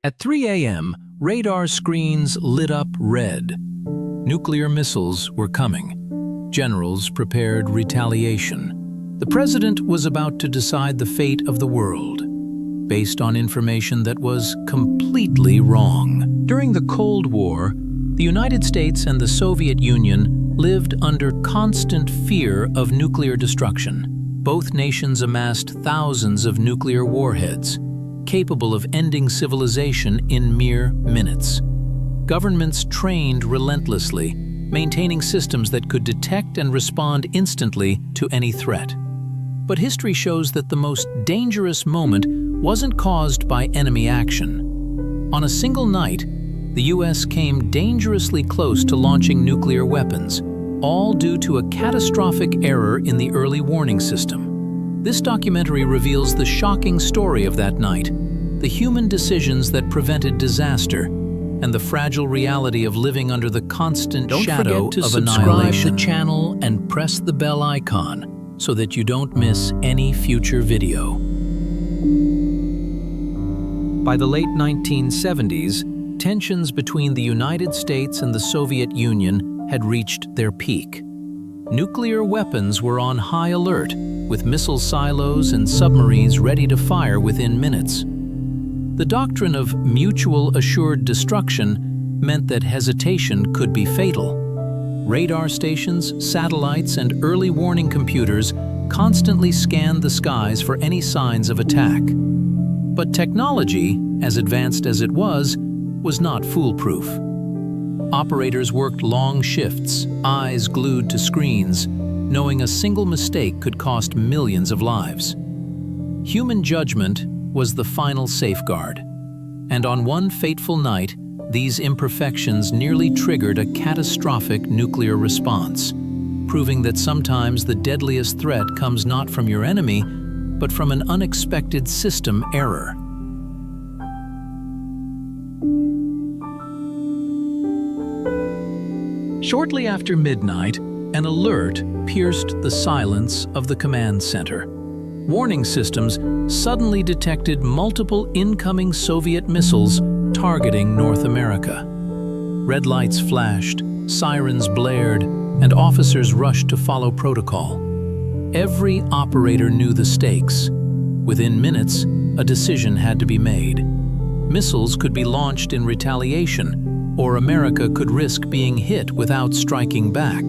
At 3 a.m., radar screens lit up red. Nuclear missiles were coming. Generals prepared retaliation. The president was about to decide the fate of the world, based on information that was completely wrong. During the Cold War, the United States and the Soviet Union lived under constant fear of nuclear destruction. Both nations amassed thousands of nuclear warheads, capable of ending civilization in mere minutes. Governments trained relentlessly, maintaining systems that could detect and respond instantly to any threat. But history shows that the most dangerous moment wasn't caused by enemy action. On a single night, the US came dangerously close to launching nuclear weapons, all due to a catastrophic error in the early warning system. This documentary reveals the shocking story of that night, the human decisions that prevented disaster, and the fragile reality of living under the constant shadow of annihilation. Don't forget to subscribe to the channel and press the bell icon so that you don't miss any future video. By the late 1970s, tensions between the United States and the Soviet Union had reached their peak. Nuclear weapons were on high alert, with missile silos and submarines ready to fire within minutes. The doctrine of mutual assured destruction meant that hesitation could be fatal. Radar stations, satellites, and early warning computers constantly scanned the skies for any signs of attack. But technology, as advanced as it was not foolproof. Operators worked long shifts, eyes glued to screens, knowing a single mistake could cost millions of lives. Human judgment was the final safeguard, and on one fateful night, these imperfections nearly triggered a catastrophic nuclear response, proving that sometimes the deadliest threat comes not from your enemy, but from an unexpected system error. Shortly after midnight, an alert pierced the silence of the command center. Warning systems suddenly detected multiple incoming Soviet missiles targeting North America. Red lights flashed, sirens blared, and officers rushed to follow protocol. Every operator knew the stakes. Within minutes, a decision had to be made. Missiles could be launched in retaliation, or America could risk being hit without striking back.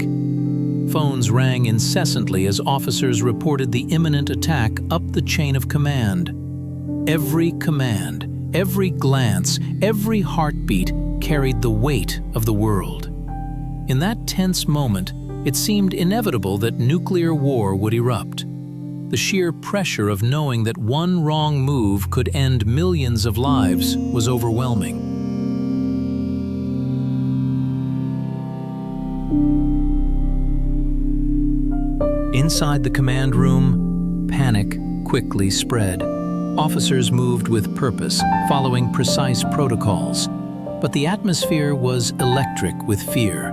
Phones rang incessantly as officers reported the imminent attack up the chain of command. Every command, every glance, every heartbeat carried the weight of the world. In that tense moment, it seemed inevitable that nuclear war would erupt. The sheer pressure of knowing that one wrong move could end millions of lives was overwhelming. Inside the command room, panic quickly spread. Officers moved with purpose, following precise protocols. But the atmosphere was electric with fear.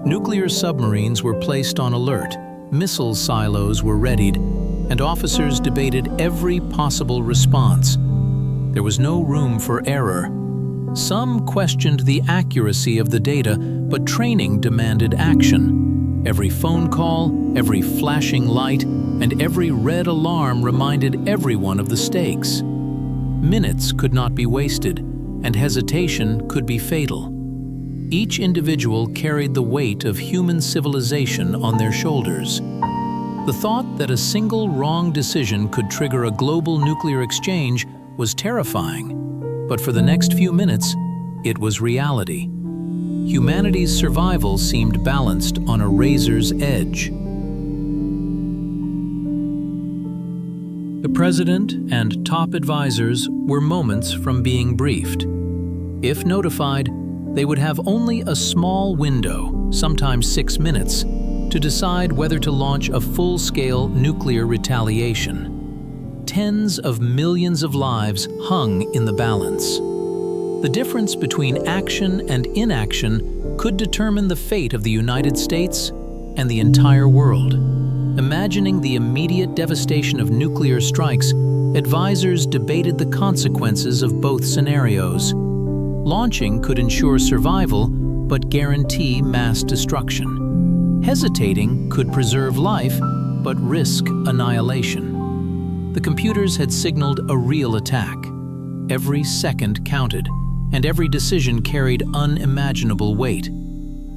Nuclear submarines were placed on alert, missile silos were readied, and officers debated every possible response. There was no room for error. Some questioned the accuracy of the data, but training demanded action. Every phone call, every flashing light, and every red alarm reminded everyone of the stakes. Minutes could not be wasted, and hesitation could be fatal. Each individual carried the weight of human civilization on their shoulders. The thought that a single wrong decision could trigger a global nuclear exchange was terrifying, but for the next few minutes, it was reality. Humanity's survival seemed balanced on a razor's edge. The president and top advisors were moments from being briefed. If notified, they would have only a small window, sometimes 6 minutes, to decide whether to launch a full-scale nuclear retaliation. Tens of millions of lives hung in the balance. The difference between action and inaction could determine the fate of the United States and the entire world. Imagining the immediate devastation of nuclear strikes advisors debated the consequences of both scenarios. Launching could ensure survival, but guarantee mass destruction. Hesitating could preserve life, but risk annihilation. The computers had signaled a real attack. Every second counted, and every decision carried unimaginable weight.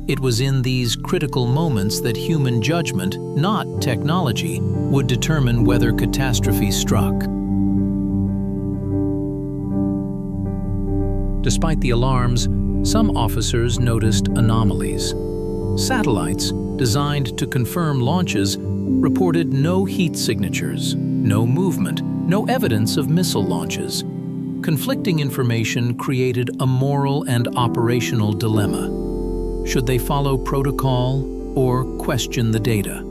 It was in these critical moments that human judgment, not technology, would determine whether catastrophe struck. Despite the alarms, some officers noticed anomalies. Satellites, designed to confirm launches, reported no heat signatures, no movement, no evidence of missile launches. Conflicting information created a moral and operational dilemma. Should they follow protocol or question the data?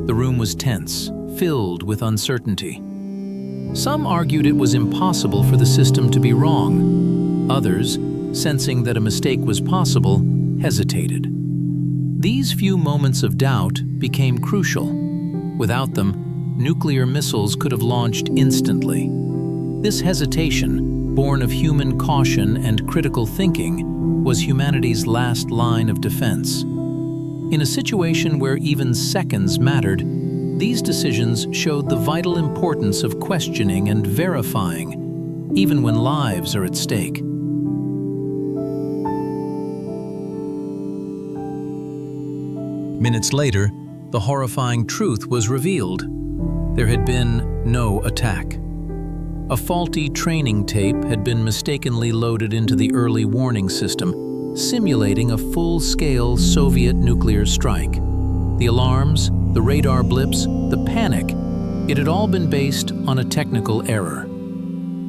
The room was tense, filled with uncertainty. Some argued it was impossible for the system to be wrong. Others, sensing that a mistake was possible, hesitated. These few moments of doubt became crucial. Without them, nuclear missiles could have launched instantly. This hesitation, born of human caution and critical thinking, was humanity's last line of defense. In a situation where even seconds mattered, these decisions showed the vital importance of questioning and verifying, even when lives are at stake. Minutes later, the horrifying truth was revealed. There had been no attack. A faulty training tape had been mistakenly loaded into the early warning system, simulating a full-scale Soviet nuclear strike. The alarms, the radar blips, the panic, it had all been based on a technical error.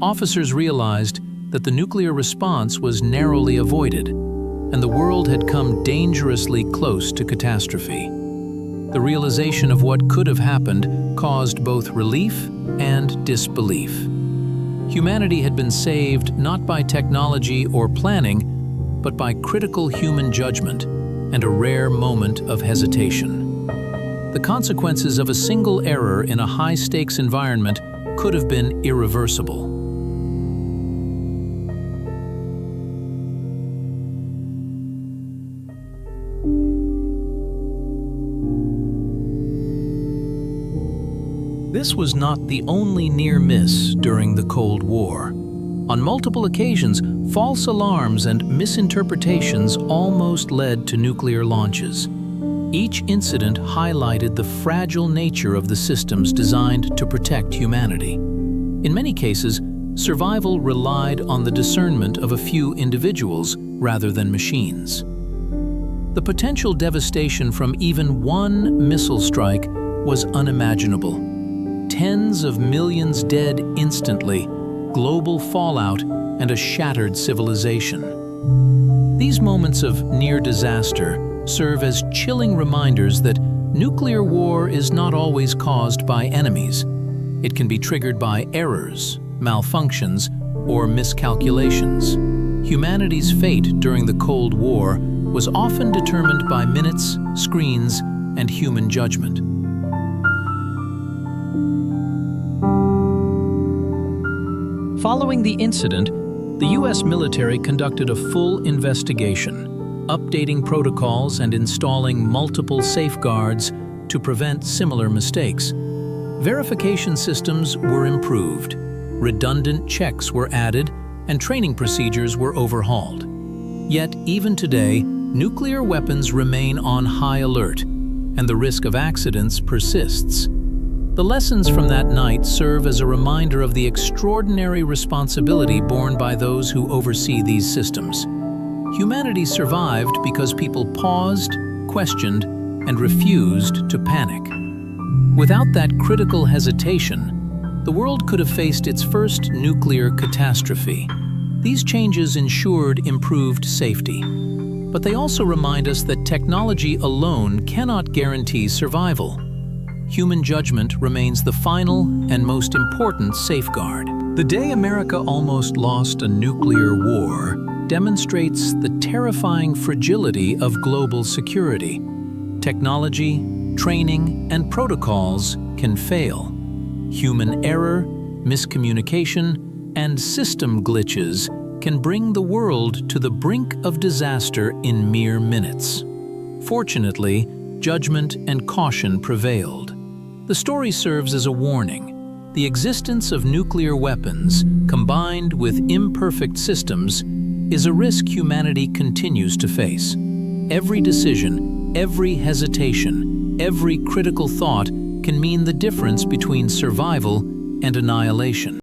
Officers realized that the nuclear response was narrowly avoided, and the world had come dangerously close to catastrophe. The realization of what could have happened caused both relief and disbelief. Humanity had been saved not by technology or planning, but by critical human judgment and a rare moment of hesitation. The consequences of a single error in a high-stakes environment could have been irreversible. This was not the only near miss during the Cold War. On multiple occasions, false alarms and misinterpretations almost led to nuclear launches. Each incident highlighted the fragile nature of the systems designed to protect humanity. In many cases, survival relied on the discernment of a few individuals rather than machines. The potential devastation from even one missile strike was unimaginable. Tens of millions dead instantly, global fallout, and a shattered civilization. These moments of near disaster serve as chilling reminders that nuclear war is not always caused by enemies. It can be triggered by errors, malfunctions, or miscalculations. Humanity's fate during the Cold War was often determined by minutes, screens, and human judgment. Following the incident, the U.S. military conducted a full investigation, updating protocols and installing multiple safeguards to prevent similar mistakes. Verification systems were improved, redundant checks were added, and training procedures were overhauled. Yet, even today, nuclear weapons remain on high alert, and the risk of accidents persists. The lessons from that night serve as a reminder of the extraordinary responsibility borne by those who oversee these systems. Humanity survived because people paused, questioned, and refused to panic. Without that critical hesitation, the world could have faced its first nuclear catastrophe. These changes ensured improved safety. But they also remind us that technology alone cannot guarantee survival. Human judgment remains the final and most important safeguard. The day America almost lost a nuclear war demonstrates the terrifying fragility of global security. Technology, training, and protocols can fail. Human error, miscommunication, and system glitches can bring the world to the brink of disaster in mere minutes. Fortunately, judgment and caution prevailed. The story serves as a warning. The existence of nuclear weapons, combined with imperfect systems, is a risk humanity continues to face. Every decision, every hesitation, every critical thought can mean the difference between survival and annihilation.